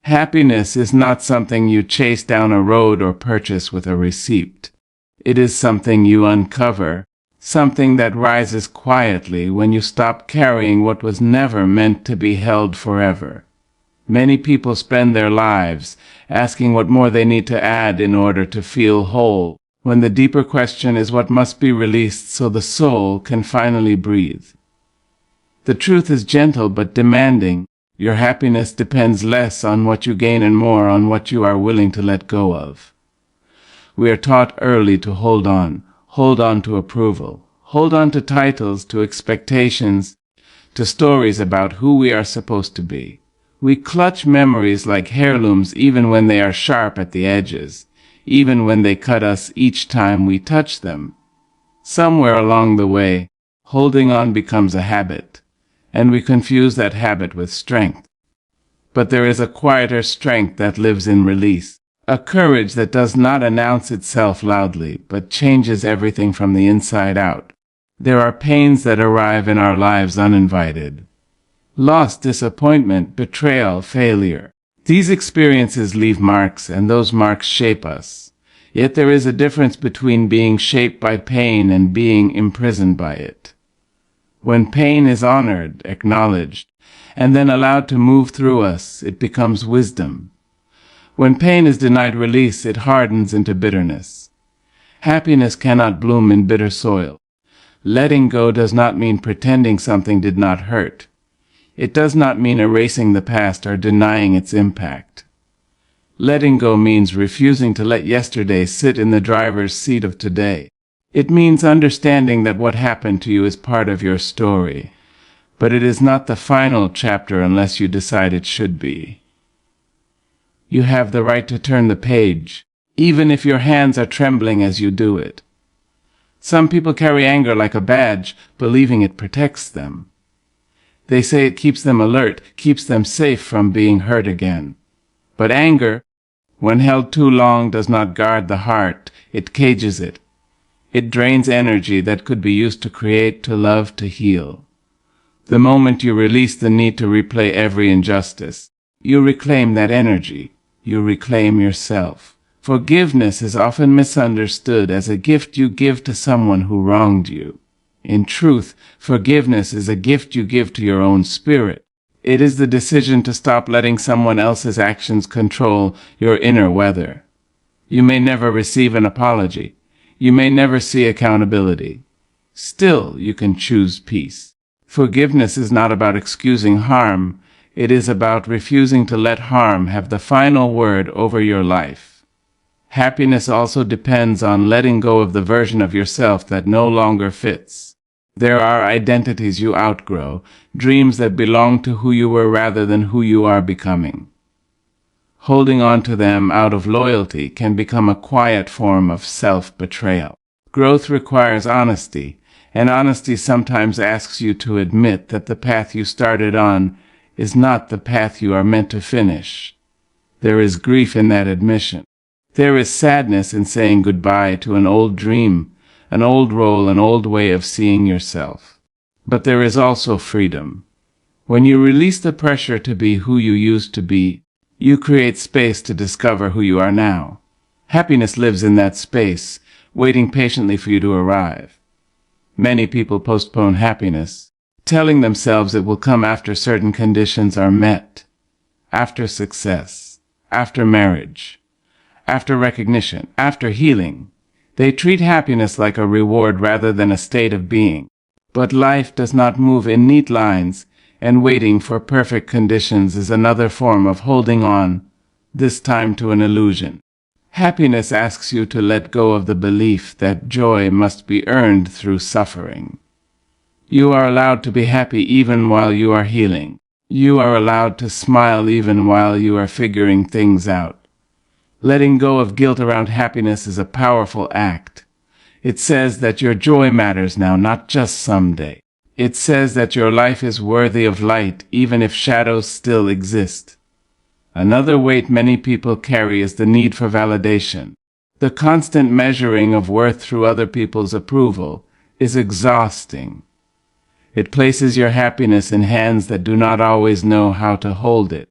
Happiness is not something you chase down a road or purchase with a receipt. It is something you uncover, something that rises quietly when you stop carrying what was never meant to be held forever. Many people spend their lives asking what more they need to add in order to feel whole, when the deeper question is what must be released so the soul can finally breathe. The truth is gentle but demanding. Your happiness depends less on what you gain and more on what you are willing to let go of. We are taught early to hold on to approval, hold on to titles, to expectations, to stories about who we are supposed to be. We clutch memories like heirlooms even when they are sharp at the edges, even when they cut us each time we touch them. Somewhere along the way, holding on becomes a habit, and we confuse that habit with strength. But there is a quieter strength that lives in release, a courage that does not announce itself loudly, but changes everything from the inside out. There are pains that arrive in our lives uninvited. Loss, disappointment, betrayal, failure. These experiences leave marks, and those marks shape us. Yet there is a difference between being shaped by pain and being imprisoned by it. When pain is honored, acknowledged, and then allowed to move through us, it becomes wisdom. When pain is denied release, it hardens into bitterness. Happiness cannot bloom in bitter soil. Letting go does not mean pretending something did not hurt. It does not mean erasing the past or denying its impact. Letting go means refusing to let yesterday sit in the driver's seat of today. It means understanding that what happened to you is part of your story, but it is not the final chapter unless you decide it should be. You have the right to turn the page, even if your hands are trembling as you do it. Some people carry anger like a badge, believing it protects them. They say it keeps them alert, keeps them safe from being hurt again. But anger, when held too long, does not guard the heart, it cages it. It drains energy that could be used to create, to love, to heal. The moment you release the need to replay every injustice, you reclaim that energy. You reclaim yourself. Forgiveness is often misunderstood as a gift you give to someone who wronged you. In truth, forgiveness is a gift you give to your own spirit. It is the decision to stop letting someone else's actions control your inner weather. You may never receive an apology. You may never see accountability. Still, you can choose peace. Forgiveness is not about excusing harm. It is about refusing to let harm have the final word over your life. Happiness also depends on letting go of the version of yourself that no longer fits. There are identities you outgrow, dreams that belong to who you were rather than who you are becoming. Holding on to them out of loyalty can become a quiet form of self-betrayal. Growth requires honesty, and honesty sometimes asks you to admit that the path you started on is not the path you are meant to finish. There is grief in that admission. There is sadness in saying goodbye to an old dream, an old role, an old way of seeing yourself. But there is also freedom. When you release the pressure to be who you used to be, you create space to discover who you are now. Happiness lives in that space, waiting patiently for you to arrive. Many people postpone happiness, telling themselves it will come after certain conditions are met, after success, after marriage, after recognition, after healing. They treat happiness like a reward rather than a state of being. But life does not move in neat lines, and waiting for perfect conditions is another form of holding on, this time to an illusion. Happiness asks you to let go of the belief that joy must be earned through suffering. You are allowed to be happy even while you are healing. You are allowed to smile even while you are figuring things out. Letting go of guilt around happiness is a powerful act. It says that your joy matters now, not just someday. It says that your life is worthy of light, even if shadows still exist. Another weight many people carry is the need for validation. The constant measuring of worth through other people's approval is exhausting. It places your happiness in hands that do not always know how to hold it.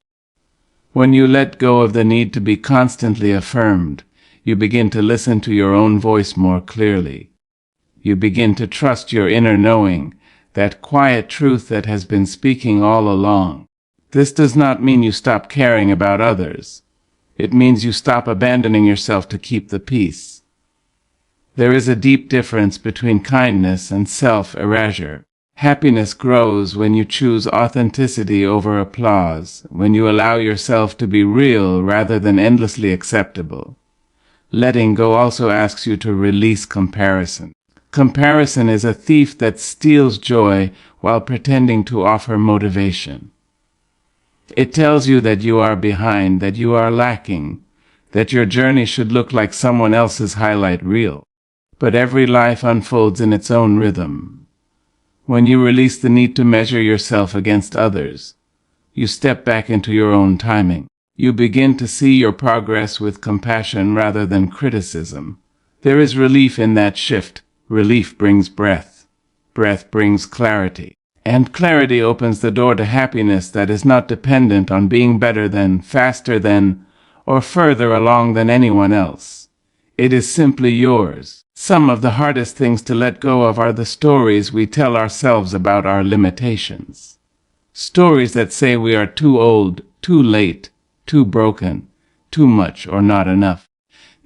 When you let go of the need to be constantly affirmed, you begin to listen to your own voice more clearly. You begin to trust your inner knowing, that quiet truth that has been speaking all along. This does not mean you stop caring about others. It means you stop abandoning yourself to keep the peace. There is a deep difference between kindness and self-erasure. Happiness grows when you choose authenticity over applause, when you allow yourself to be real rather than endlessly acceptable. Letting go also asks you to release comparison. Comparison is a thief that steals joy while pretending to offer motivation. It tells you that you are behind, that you are lacking, that your journey should look like someone else's highlight reel. But every life unfolds in its own rhythm. When you release the need to measure yourself against others, you step back into your own timing. You begin to see your progress with compassion rather than criticism. There is relief in that shift. Relief brings breath. Breath brings clarity. And clarity opens the door to happiness that is not dependent on being better than, faster than, or further along than anyone else. It is simply yours. Some of the hardest things to let go of are the stories we tell ourselves about our limitations. Stories that say we are too old, too late, too broken, too much or not enough.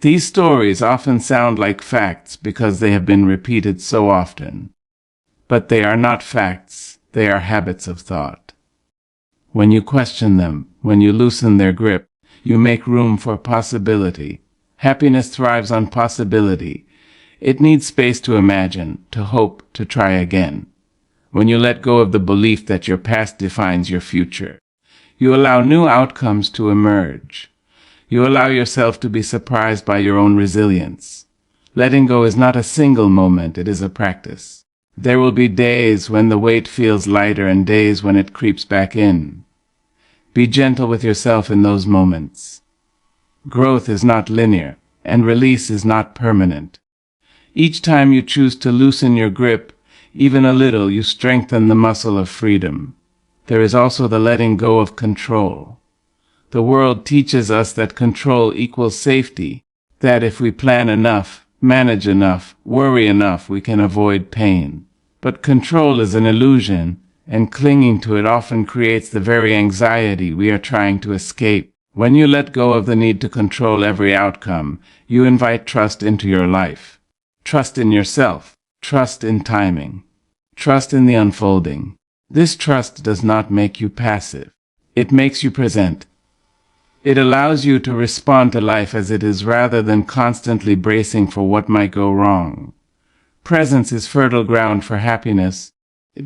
These stories often sound like facts because they have been repeated so often. But they are not facts, they are habits of thought. When you question them, when you loosen their grip, you make room for possibility. Happiness thrives on possibility. It needs space to imagine, to hope, to try again. When you let go of the belief that your past defines your future, you allow new outcomes to emerge. You allow yourself to be surprised by your own resilience. Letting go is not a single moment, it is a practice. There will be days when the weight feels lighter and days when it creeps back in. Be gentle with yourself in those moments. Growth is not linear, and release is not permanent. Each time you choose to loosen your grip, even a little, you strengthen the muscle of freedom. There is also the letting go of control. The world teaches us that control equals safety, that if we plan enough, manage enough, worry enough, we can avoid pain. But control is an illusion, and clinging to it often creates the very anxiety we are trying to escape. When you let go of the need to control every outcome, you invite trust into your life. Trust in yourself. Trust in timing. Trust in the unfolding. This trust does not make you passive. It makes you present. It allows you to respond to life as it is rather than constantly bracing for what might go wrong. Presence is fertile ground for happiness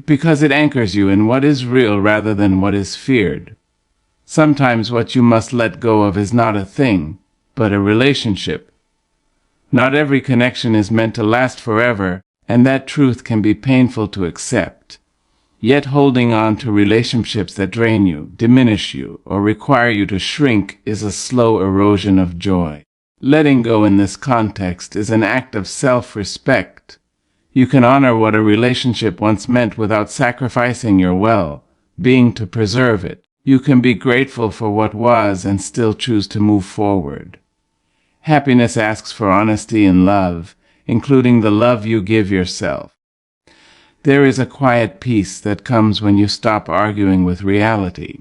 because it anchors you in what is real rather than what is feared. Sometimes what you must let go of is not a thing, but a relationship. Not every connection is meant to last forever, and that truth can be painful to accept. Yet holding on to relationships that drain you, diminish you, or require you to shrink is a slow erosion of joy. Letting go in this context is an act of self-respect. You can honor what a relationship once meant without sacrificing your well-being to preserve it. You can be grateful for what was and still choose to move forward. Happiness asks for honesty and love, including the love you give yourself. There is a quiet peace that comes when you stop arguing with reality.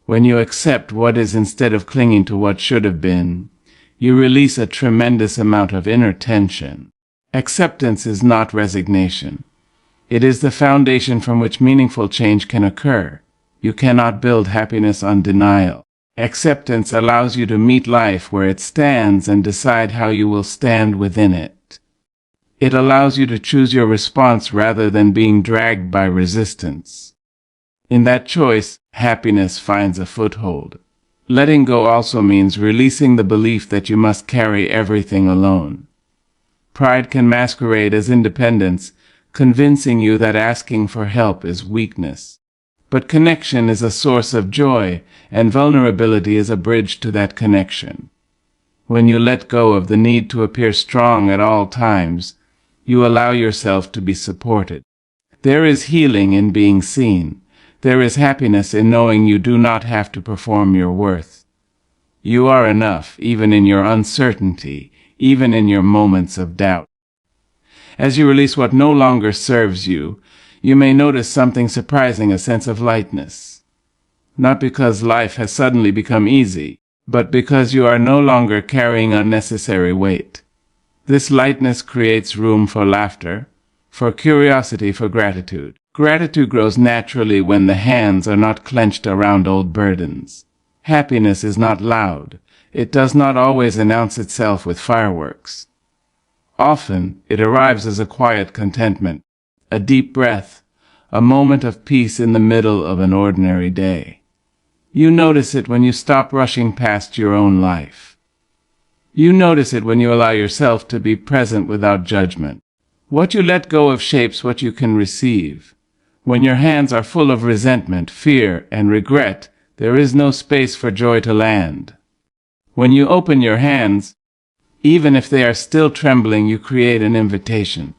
When you accept what is instead of clinging to what should have been, you release a tremendous amount of inner tension. Acceptance is not resignation. It is the foundation from which meaningful change can occur. You cannot build happiness on denial. Acceptance allows you to meet life where it stands and decide how you will stand within it. It allows you to choose your response rather than being dragged by resistance. In that choice, happiness finds a foothold. Letting go also means releasing the belief that you must carry everything alone. Pride can masquerade as independence, convincing you that asking for help is weakness. But connection is a source of joy, and vulnerability is a bridge to that connection. When you let go of the need to appear strong at all times, you allow yourself to be supported. There is healing in being seen. There is happiness in knowing you do not have to perform your worth. You are enough, even in your uncertainty, even in your moments of doubt. As you release what no longer serves you, you may notice something surprising, a sense of lightness. Not because life has suddenly become easy, but because you are no longer carrying unnecessary weight. This lightness creates room for laughter, for curiosity, for gratitude. Gratitude grows naturally when the hands are not clenched around old burdens. Happiness is not loud. It does not always announce itself with fireworks. Often, it arrives as a quiet contentment, a deep breath, a moment of peace in the middle of an ordinary day. You notice it when you stop rushing past your own life. You notice it when you allow yourself to be present without judgment. What you let go of shapes what you can receive. When your hands are full of resentment, fear, and regret, there is no space for joy to land. When you open your hands, even if they are still trembling, you create an invitation.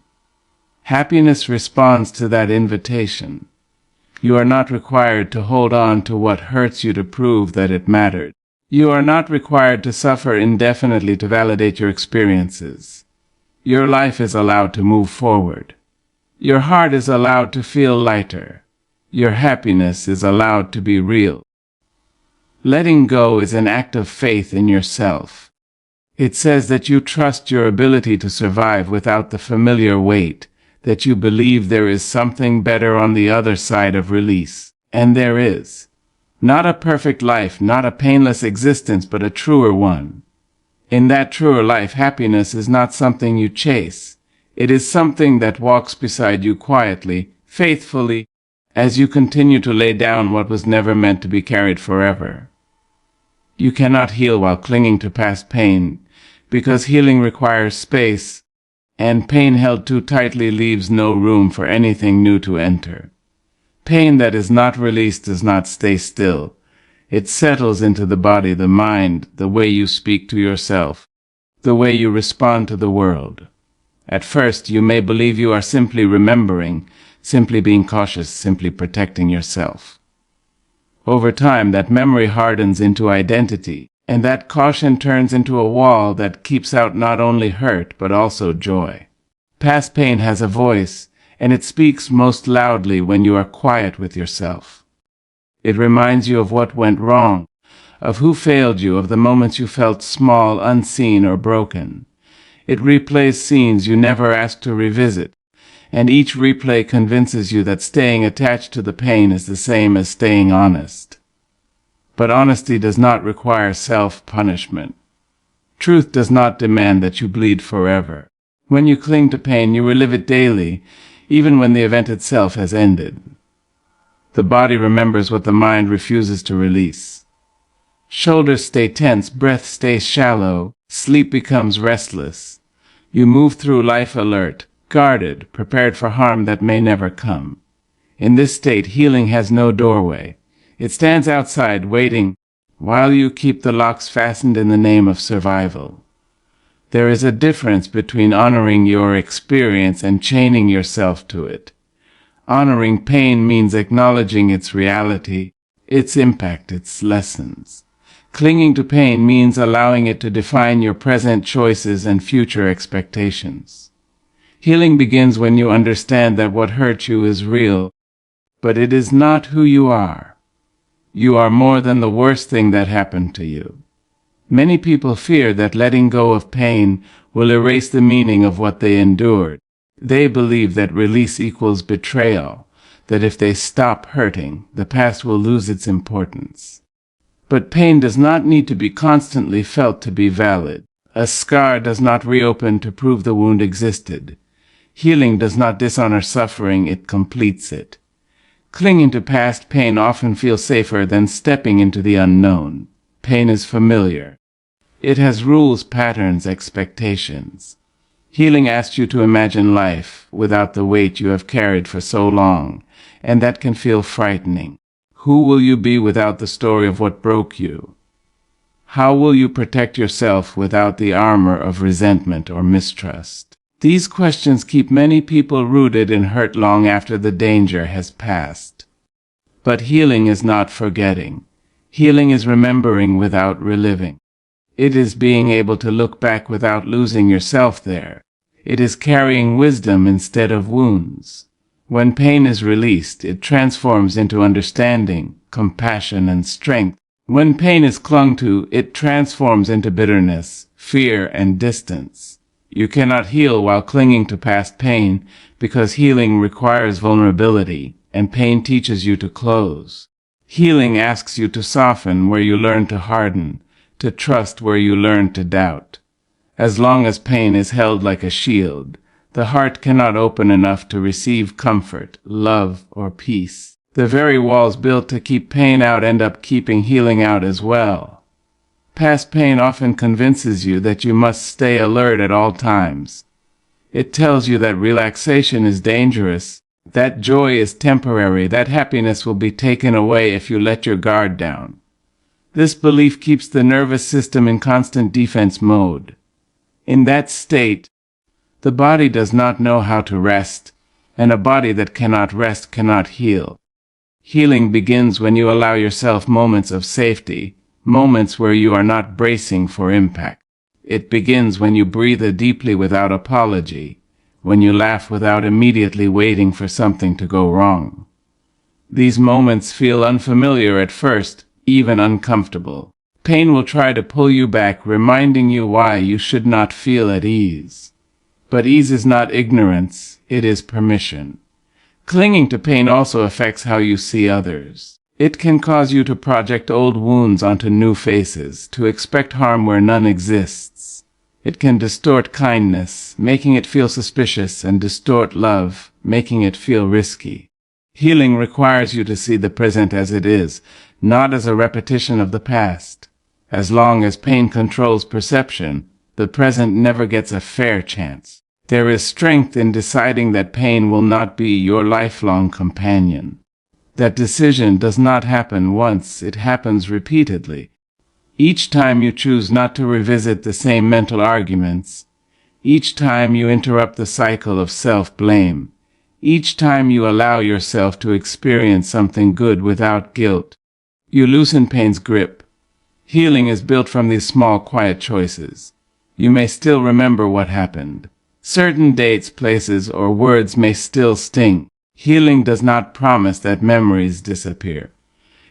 Happiness responds to that invitation. You are not required to hold on to what hurts you to prove that it mattered. You are not required to suffer indefinitely to validate your experiences. Your life is allowed to move forward. Your heart is allowed to feel lighter. Your happiness is allowed to be real. Letting go is an act of faith in yourself. It says that you trust your ability to survive without the familiar weight, that you believe there is something better on the other side of release. And there is. Not a perfect life, not a painless existence, but a truer one. In that truer life, happiness is not something you chase. It is something that walks beside you quietly, faithfully, as you continue to lay down what was never meant to be carried forever. You cannot heal while clinging to past pain, because healing requires space, and pain held too tightly leaves no room for anything new to enter. Pain that is not released does not stay still. It settles into the body, the mind, the way you speak to yourself, the way you respond to the world. At first, you may believe you are simply remembering, simply being cautious, simply protecting yourself. Over time, that memory hardens into identity, and that caution turns into a wall that keeps out not only hurt, but also joy. Past pain has a voice, and it speaks most loudly when you are quiet with yourself. It reminds you of what went wrong, of who failed you, of the moments you felt small, unseen, or broken. It replays scenes you never asked to revisit, and each replay convinces you that staying attached to the pain is the same as staying honest. But honesty does not require self-punishment. Truth does not demand that you bleed forever. When you cling to pain, you relive it daily, even when the event itself has ended. The body remembers what the mind refuses to release. Shoulders stay tense, breath stays shallow, sleep becomes restless. You move through life alert, guarded, prepared for harm that may never come. In this state, healing has no doorway. It stands outside, waiting, while you keep the locks fastened in the name of survival. There is a difference between honoring your experience and chaining yourself to it. Honoring pain means acknowledging its reality, its impact, its lessons. Clinging to pain means allowing it to define your present choices and future expectations. Healing begins when you understand that what hurt you is real, but it is not who you are. You are more than the worst thing that happened to you. Many people fear that letting go of pain will erase the meaning of what they endured. They believe that release equals betrayal, that if they stop hurting, the past will lose its importance. But pain does not need to be constantly felt to be valid. A scar does not reopen to prove the wound existed. Healing does not dishonor suffering, it completes it. Clinging to past pain often feels safer than stepping into the unknown. Pain is familiar. It has rules, patterns, expectations. Healing asks you to imagine life without the weight you have carried for so long, and that can feel frightening. Who will you be without the story of what broke you? How will you protect yourself without the armor of resentment or mistrust? These questions keep many people rooted in hurt long after the danger has passed. But healing is not forgetting. Healing is remembering without reliving. It is being able to look back without losing yourself there. It is carrying wisdom instead of wounds. When pain is released, it transforms into understanding, compassion, and strength. When pain is clung to, it transforms into bitterness, fear, and distance. You cannot heal while clinging to past pain, because healing requires vulnerability, and pain teaches you to close. Healing asks you to soften where you learn to harden, to trust where you learn to doubt. As long as pain is held like a shield, the heart cannot open enough to receive comfort, love, or peace. The very walls built to keep pain out end up keeping healing out as well. Past pain often convinces you that you must stay alert at all times. It tells you that relaxation is dangerous, that joy is temporary, that happiness will be taken away if you let your guard down. This belief keeps the nervous system in constant defense mode. In that state, the body does not know how to rest, and a body that cannot rest cannot heal. Healing begins when you allow yourself moments of safety, moments where you are not bracing for impact. It begins when you breathe deeply without apology, when you laugh without immediately waiting for something to go wrong. These moments feel unfamiliar at first, even uncomfortable. Pain will try to pull you back, reminding you why you should not feel at ease. But ease is not ignorance, it is permission. Clinging to pain also affects how you see others. It can cause you to project old wounds onto new faces, to expect harm where none exists. It can distort kindness, making it feel suspicious, and distort love, making it feel risky. Healing requires you to see the present as it is, not as a repetition of the past. As long as pain controls perception, the present never gets a fair chance. There is strength in deciding that pain will not be your lifelong companion. That decision does not happen once, it happens repeatedly. Each time you choose not to revisit the same mental arguments, each time you interrupt the cycle of self-blame, each time you allow yourself to experience something good without guilt, you loosen pain's grip. Healing is built from these small, quiet choices. You may still remember what happened. Certain dates, places, or words may still sting. Healing does not promise that memories disappear.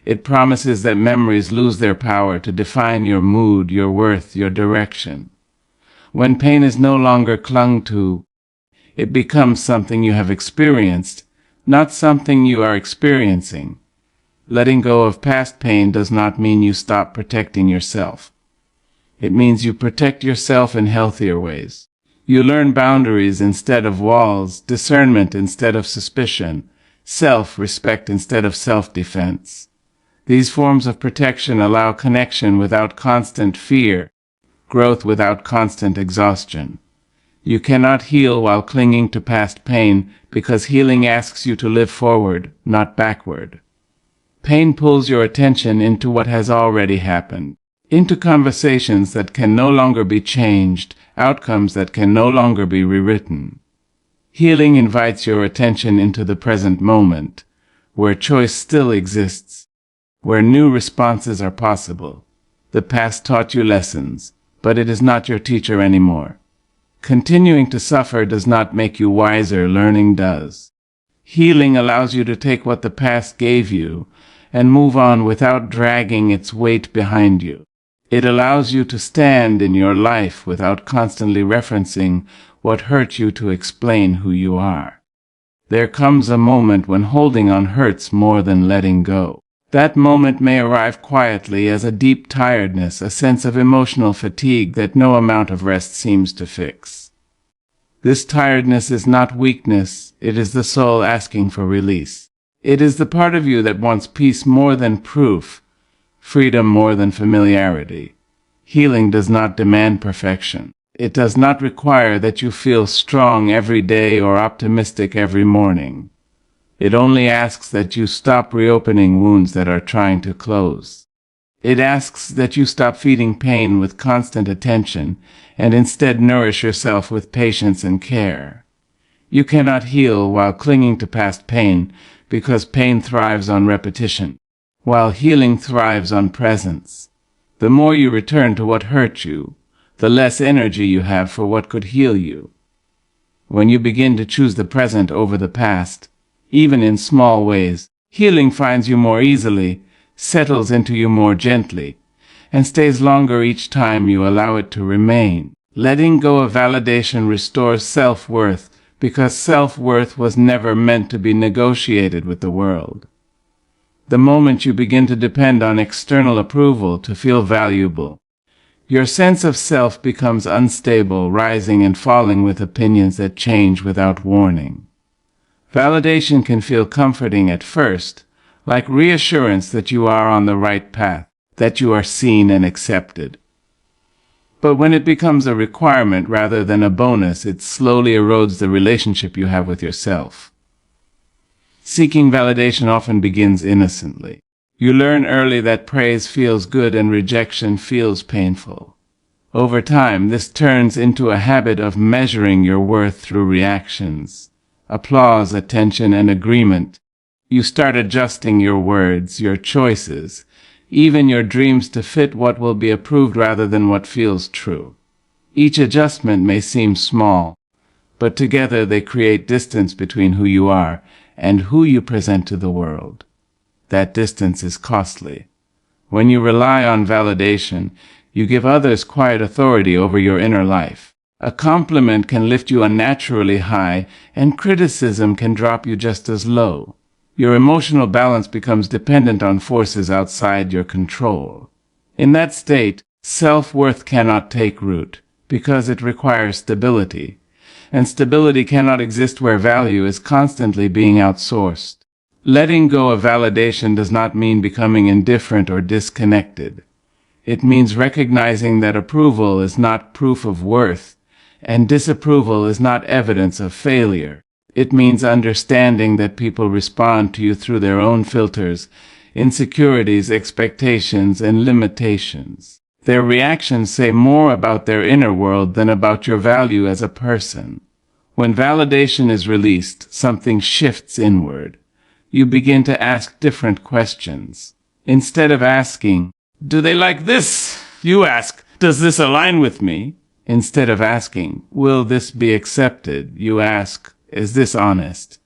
It promises that memories lose their power to define your mood, your worth, your direction. When pain is no longer clung to, it becomes something you have experienced, not something you are experiencing. Letting go of past pain does not mean you stop protecting yourself. It means you protect yourself in healthier ways. You learn boundaries instead of walls, discernment instead of suspicion, self-respect instead of self-defense. These forms of protection allow connection without constant fear, growth without constant exhaustion. You cannot heal while clinging to past pain because healing asks you to live forward, not backward. Pain pulls your attention into what has already happened, into conversations that can no longer be changed, outcomes that can no longer be rewritten. Healing invites your attention into the present moment, where choice still exists, where new responses are possible. The past taught you lessons, but it is not your teacher anymore. Continuing to suffer does not make you wiser, learning does. Healing allows you to take what the past gave you and move on without dragging its weight behind you. It allows you to stand in your life without constantly referencing what hurt you to explain who you are. There comes a moment when holding on hurts more than letting go. That moment may arrive quietly as a deep tiredness, a sense of emotional fatigue that no amount of rest seems to fix. This tiredness is not weakness, it is the soul asking for release. It is the part of you that wants peace more than proof, freedom more than familiarity. Healing does not demand perfection. It does not require that you feel strong every day or optimistic every morning. It only asks that you stop reopening wounds that are trying to close. It asks that you stop feeding pain with constant attention and instead nourish yourself with patience and care. You cannot heal while clinging to past pain because pain thrives on repetition, while healing thrives on presence. The more you return to what hurt you, the less energy you have for what could heal you. When you begin to choose the present over the past, even in small ways, healing finds you more easily, settles into you more gently, and stays longer each time you allow it to remain. Letting go of validation restores self-worth, because self-worth was never meant to be negotiated with the world. The moment you begin to depend on external approval to feel valuable, your sense of self becomes unstable, rising and falling with opinions that change without warning. Validation can feel comforting at first, like reassurance that you are on the right path, that you are seen and accepted. But when it becomes a requirement rather than a bonus, it slowly erodes the relationship you have with yourself. Seeking validation often begins innocently. You learn early that praise feels good and rejection feels painful. Over time, this turns into a habit of measuring your worth through reactions, applause, attention, and agreement. You start adjusting your words, your choices, even your dreams to fit what will be approved rather than what feels true. Each adjustment may seem small, but together they create distance between who you are and who you present to the world. That distance is costly. When you rely on validation, you give others quiet authority over your inner life. A compliment can lift you unnaturally high, and criticism can drop you just as low. Your emotional balance becomes dependent on forces outside your control. In that state, self-worth cannot take root, because it requires stability, and stability cannot exist where value is constantly being outsourced. Letting go of validation does not mean becoming indifferent or disconnected. It means recognizing that approval is not proof of worth, and disapproval is not evidence of failure. It means understanding that people respond to you through their own filters, insecurities, expectations, and limitations. Their reactions say more about their inner world than about your value as a person. When validation is released, something shifts inward. You begin to ask different questions. Instead of asking, "Do they like this?" you ask, "Does this align with me?" Instead of asking, "Will this be accepted?" you ask, "Is this honest?"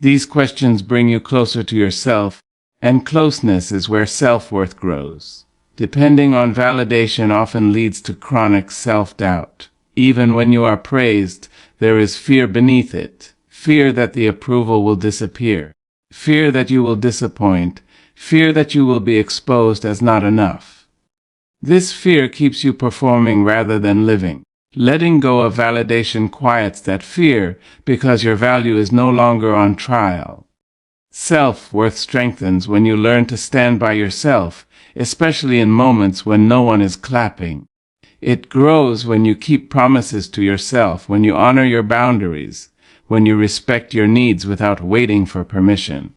These questions bring you closer to yourself, and closeness is where self-worth grows. Depending on validation often leads to chronic self-doubt. Even when you are praised, there is fear beneath it. Fear that the approval will disappear. Fear that you will disappoint. Fear that you will be exposed as not enough. This fear keeps you performing rather than living. Letting go of validation quiets that fear because your value is no longer on trial. Self-worth strengthens when you learn to stand by yourself, especially in moments when no one is clapping. It grows when you keep promises to yourself, when you honor your boundaries, when you respect your needs without waiting for permission.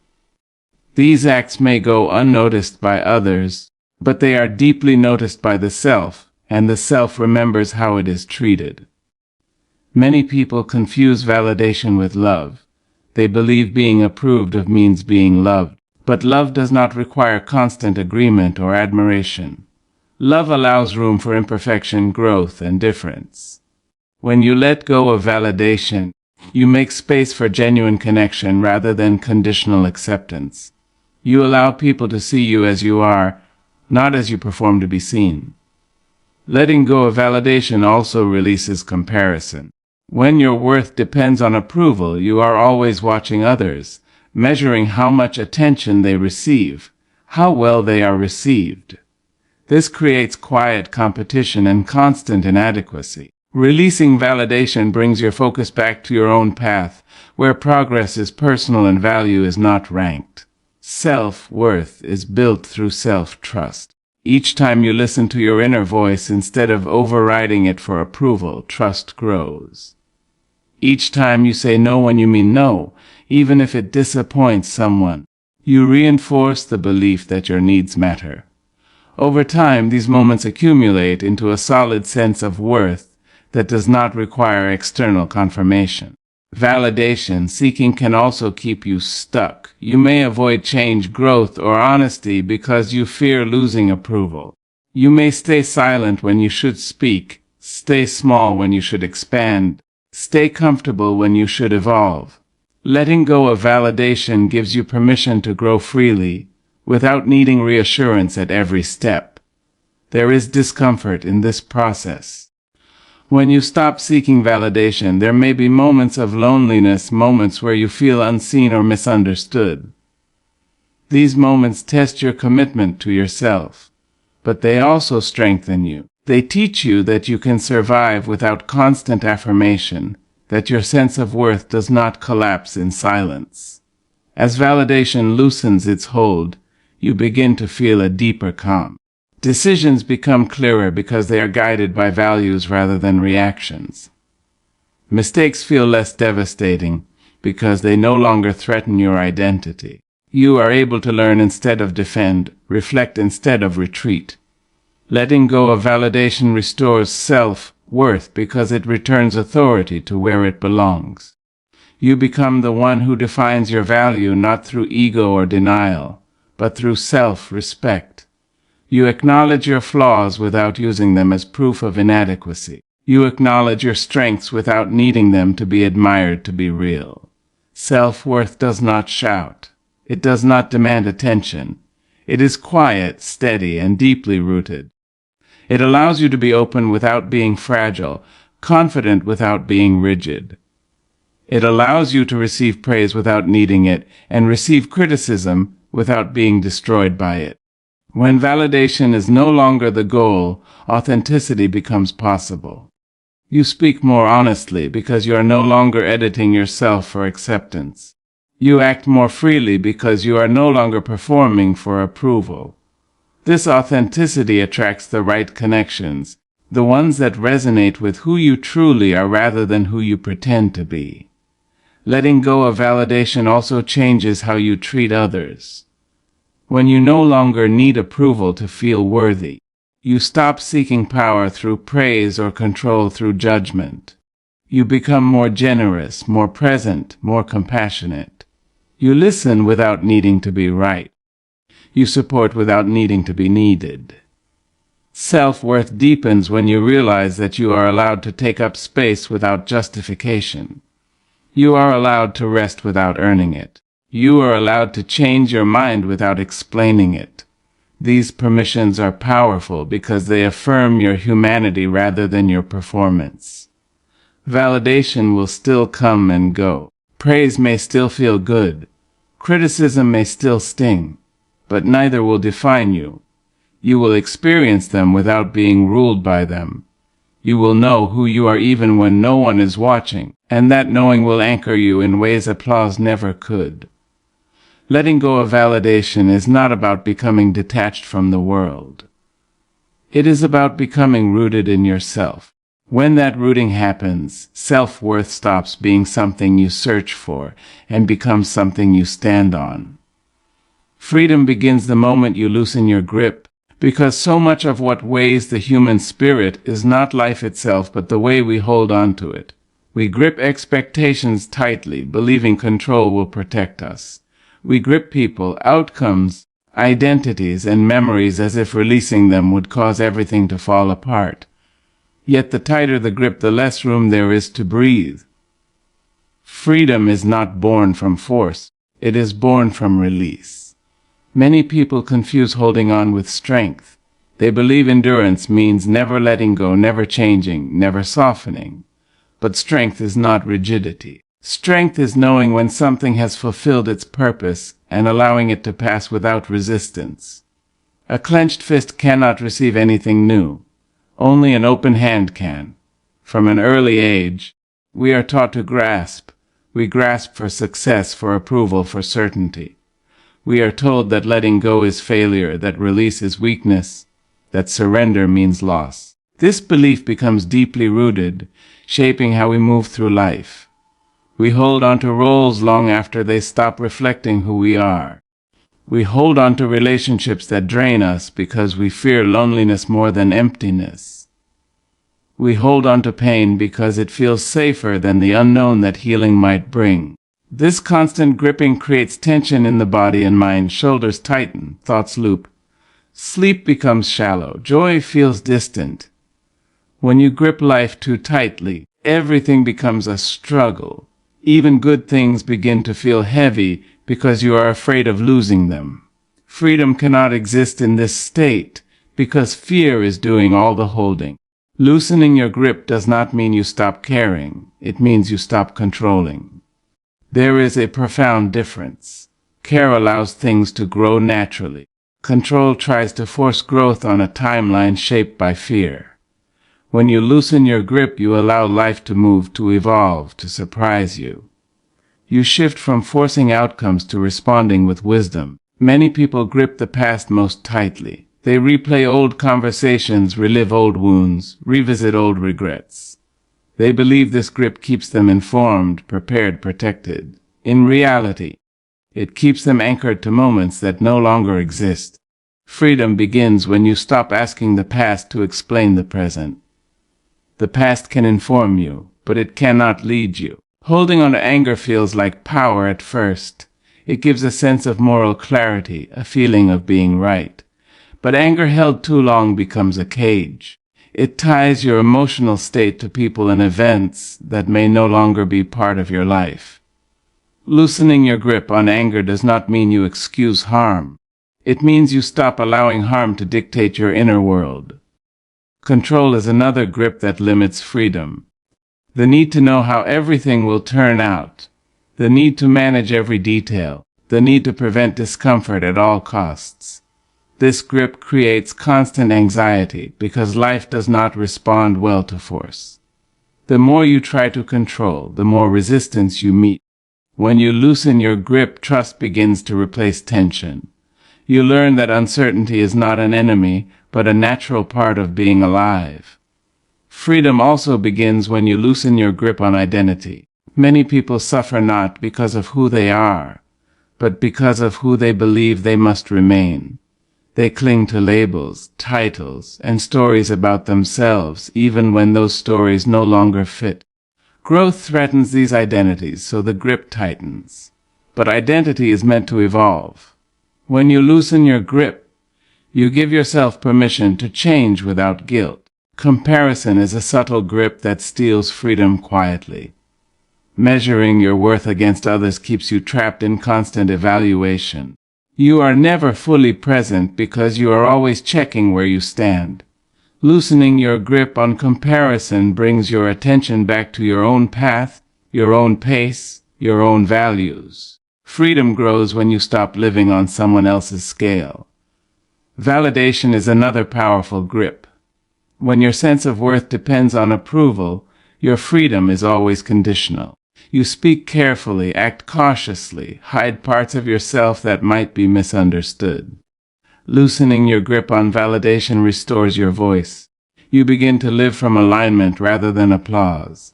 These acts may go unnoticed by others, but they are deeply noticed by the self, and the self remembers how it is treated. Many people confuse validation with love. They believe being approved of means being loved, but love does not require constant agreement or admiration. Love allows room for imperfection, growth, and difference. When you let go of validation, you make space for genuine connection rather than conditional acceptance. You allow people to see you as you are, not as you perform to be seen. Letting go of validation also releases comparison. When your worth depends on approval, you are always watching others, measuring how much attention they receive, how well they are received. This creates quiet competition and constant inadequacy. Releasing validation brings your focus back to your own path, where progress is personal and value is not ranked. Self-worth is built through self-trust. Each time you listen to your inner voice instead of overriding it for approval, trust grows. Each time you say no when you mean no, even if it disappoints someone, you reinforce the belief that your needs matter. Over time, these moments accumulate into a solid sense of worth that does not require external confirmation. Validation seeking can also keep you stuck. You may avoid change, growth, or honesty because you fear losing approval. You may stay silent when you should speak, stay small when you should expand, stay comfortable when you should evolve. Letting go of validation gives you permission to grow freely, without needing reassurance at every step. There is discomfort in this process. When you stop seeking validation, there may be moments of loneliness, moments where you feel unseen or misunderstood. These moments test your commitment to yourself, but they also strengthen you. They teach you that you can survive without constant affirmation, that your sense of worth does not collapse in silence. As validation loosens its hold, you begin to feel a deeper calm. Decisions become clearer because they are guided by values rather than reactions. Mistakes feel less devastating because they no longer threaten your identity. You are able to learn instead of defend, reflect instead of retreat. Letting go of validation restores self-worth because it returns authority to where it belongs. You become the one who defines your value not through ego or denial, but through self-respect. You acknowledge your flaws without using them as proof of inadequacy. You acknowledge your strengths without needing them to be admired to be real. Self-worth does not shout. It does not demand attention. It is quiet, steady, and deeply rooted. It allows you to be open without being fragile, confident without being rigid. It allows you to receive praise without needing it, and receive criticism without being destroyed by it. When validation is no longer the goal, authenticity becomes possible. You speak more honestly because you are no longer editing yourself for acceptance. You act more freely because you are no longer performing for approval. This authenticity attracts the right connections, the ones that resonate with who you truly are rather than who you pretend to be. Letting go of validation also changes how you treat others. When you no longer need approval to feel worthy, you stop seeking power through praise or control through judgment. You become more generous, more present, more compassionate. You listen without needing to be right. You support without needing to be needed. Self-worth deepens when you realize that you are allowed to take up space without justification. You are allowed to rest without earning it. You are allowed to change your mind without explaining it. These permissions are powerful because they affirm your humanity rather than your performance. Validation will still come and go. Praise may still feel good. Criticism may still sting, but neither will define you. You will experience them without being ruled by them. You will know who you are even when no one is watching, and that knowing will anchor you in ways applause never could. Letting go of validation is not about becoming detached from the world. It is about becoming rooted in yourself. When that rooting happens, self-worth stops being something you search for and becomes something you stand on. Freedom begins the moment you loosen your grip, because so much of what weighs the human spirit is not life itself but the way we hold on to it. We grip expectations tightly, believing control will protect us. We grip people, outcomes, identities, and memories as if releasing them would cause everything to fall apart. Yet the tighter the grip, the less room there is to breathe. Freedom is not born from force. It is born from release. Many people confuse holding on with strength. They believe endurance means never letting go, never changing, never softening. But strength is not rigidity. Strength is knowing when something has fulfilled its purpose and allowing it to pass without resistance. A clenched fist cannot receive anything new. Only an open hand can. From an early age, we are taught to grasp. We grasp for success, for approval, for certainty. We are told that letting go is failure, that release is weakness, that surrender means loss. This belief becomes deeply rooted, shaping how we move through life. We hold on to roles long after they stop reflecting who we are. We hold on to relationships that drain us because we fear loneliness more than emptiness. We hold on to pain because it feels safer than the unknown that healing might bring. This constant gripping creates tension in the body and mind. Shoulders tighten, thoughts loop. Sleep becomes shallow, joy feels distant. When you grip life too tightly, everything becomes a struggle. Even good things begin to feel heavy because you are afraid of losing them. Freedom cannot exist in this state because fear is doing all the holding. Loosening your grip does not mean you stop caring. It means you stop controlling. There is a profound difference. Care allows things to grow naturally. Control tries to force growth on a timeline shaped by fear. When you loosen your grip, you allow life to move, to evolve, to surprise you. You shift from forcing outcomes to responding with wisdom. Many people grip the past most tightly. They replay old conversations, relive old wounds, revisit old regrets. They believe this grip keeps them informed, prepared, protected. In reality, it keeps them anchored to moments that no longer exist. Freedom begins when you stop asking the past to explain the present. The past can inform you, but it cannot lead you. Holding on to anger feels like power at first. It gives a sense of moral clarity, a feeling of being right. But anger held too long becomes a cage. It ties your emotional state to people and events that may no longer be part of your life. Loosening your grip on anger does not mean you excuse harm. It means you stop allowing harm to dictate your inner world. Control is another grip that limits freedom. The need to know how everything will turn out. The need to manage every detail. The need to prevent discomfort at all costs. This grip creates constant anxiety because life does not respond well to force. The more you try to control, the more resistance you meet. When you loosen your grip, trust begins to replace tension. You learn that uncertainty is not an enemy, but a natural part of being alive. Freedom also begins when you loosen your grip on identity. Many people suffer not because of who they are, but because of who they believe they must remain. They cling to labels, titles, and stories about themselves, even when those stories no longer fit. Growth threatens these identities, so the grip tightens. But identity is meant to evolve. When you loosen your grip, you give yourself permission to change without guilt. Comparison is a subtle grip that steals freedom quietly. Measuring your worth against others keeps you trapped in constant evaluation. You are never fully present because you are always checking where you stand. Loosening your grip on comparison brings your attention back to your own path, your own pace, your own values. Freedom grows when you stop living on someone else's scale. Validation is another powerful grip. When your sense of worth depends on approval, your freedom is always conditional. You speak carefully, act cautiously, hide parts of yourself that might be misunderstood. Loosening your grip on validation restores your voice. You begin to live from alignment rather than applause.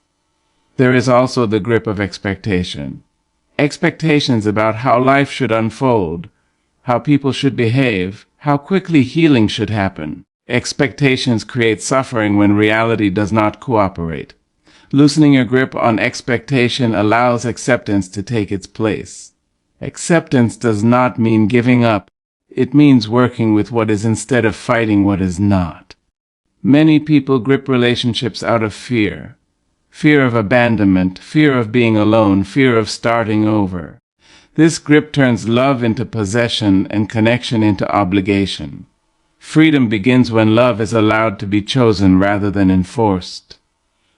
There is also the grip of expectation. Expectations about how life should unfold, how people should behave, how quickly healing should happen. Expectations create suffering when reality does not cooperate. Loosening your grip on expectation allows acceptance to take its place. Acceptance does not mean giving up. It means working with what is instead of fighting what is not. Many people grip relationships out of fear. Fear of abandonment, fear of being alone, fear of starting over. This grip turns love into possession and connection into obligation. Freedom begins when love is allowed to be chosen rather than enforced.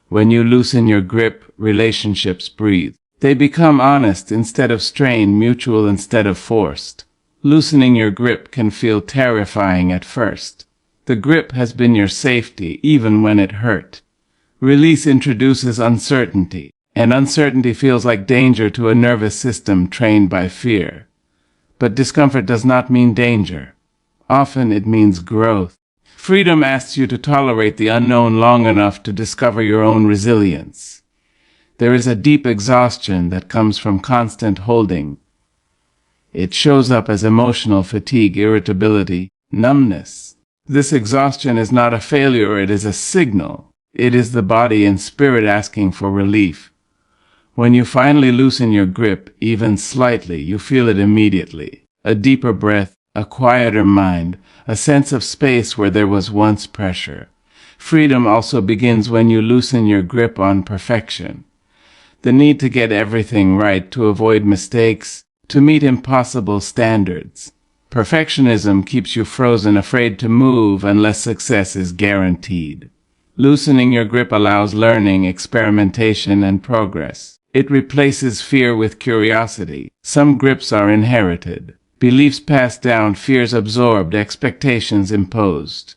When you loosen your grip, relationships breathe. They become honest instead of strained, mutual instead of forced. Loosening your grip can feel terrifying at first. The grip has been your safety, even when it hurt. Release introduces uncertainty, and uncertainty feels like danger to a nervous system trained by fear. But discomfort does not mean danger. Often it means growth. Freedom asks you to tolerate the unknown long enough to discover your own resilience. There is a deep exhaustion that comes from constant holding. It shows up as emotional fatigue, irritability, numbness. This exhaustion is not a failure, it is a signal. It is the body and spirit asking for relief. When you finally loosen your grip, even slightly, you feel it immediately. A deeper breath, a quieter mind, a sense of space where there was once pressure. Freedom also begins when you loosen your grip on perfection. The need to get everything right, to avoid mistakes, to meet impossible standards. Perfectionism keeps you frozen, afraid to move unless success is guaranteed. Loosening your grip allows learning, experimentation, and progress. It replaces fear with curiosity. Some grips are inherited. Beliefs passed down, fears absorbed, expectations imposed.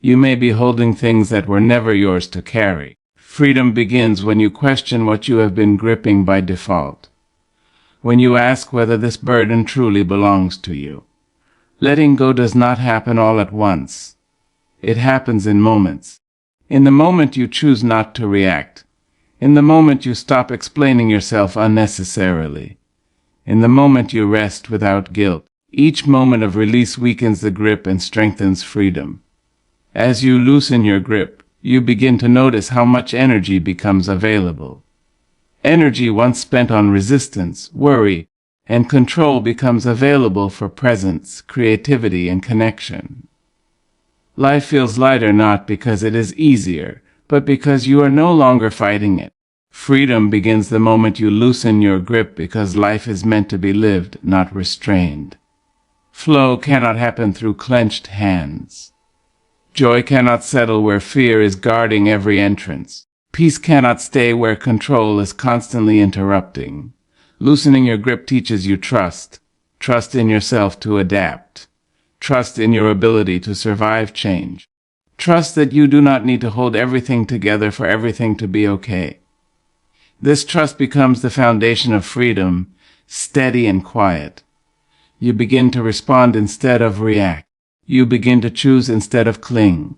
You may be holding things that were never yours to carry. Freedom begins when you question what you have been gripping by default. When you ask whether this burden truly belongs to you. Letting go does not happen all at once. It happens in moments. In the moment you choose not to react. In the moment you stop explaining yourself unnecessarily. In the moment you rest without guilt. Each moment of release weakens the grip and strengthens freedom. As you loosen your grip, you begin to notice how much energy becomes available. Energy once spent on resistance, worry, and control becomes available for presence, creativity, and connection. Life feels lighter not because it is easier, but because you are no longer fighting it. Freedom begins the moment you loosen your grip, because life is meant to be lived, not restrained. Flow cannot happen through clenched hands. Joy cannot settle where fear is guarding every entrance. Peace cannot stay where control is constantly interrupting. Loosening your grip teaches you trust. Trust in yourself to adapt. Trust in your ability to survive change. Trust that you do not need to hold everything together for everything to be okay. This trust becomes the foundation of freedom, steady and quiet. You begin to respond instead of react. You begin to choose instead of cling.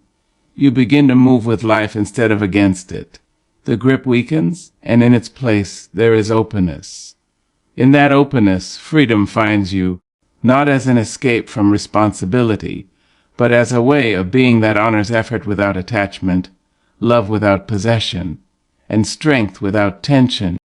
You begin to move with life instead of against it. The grip weakens, and in its place there is openness. In that openness, freedom finds you, not as an escape from responsibility, but as a way of being that honors effort without attachment, love without possession, and strength without tension.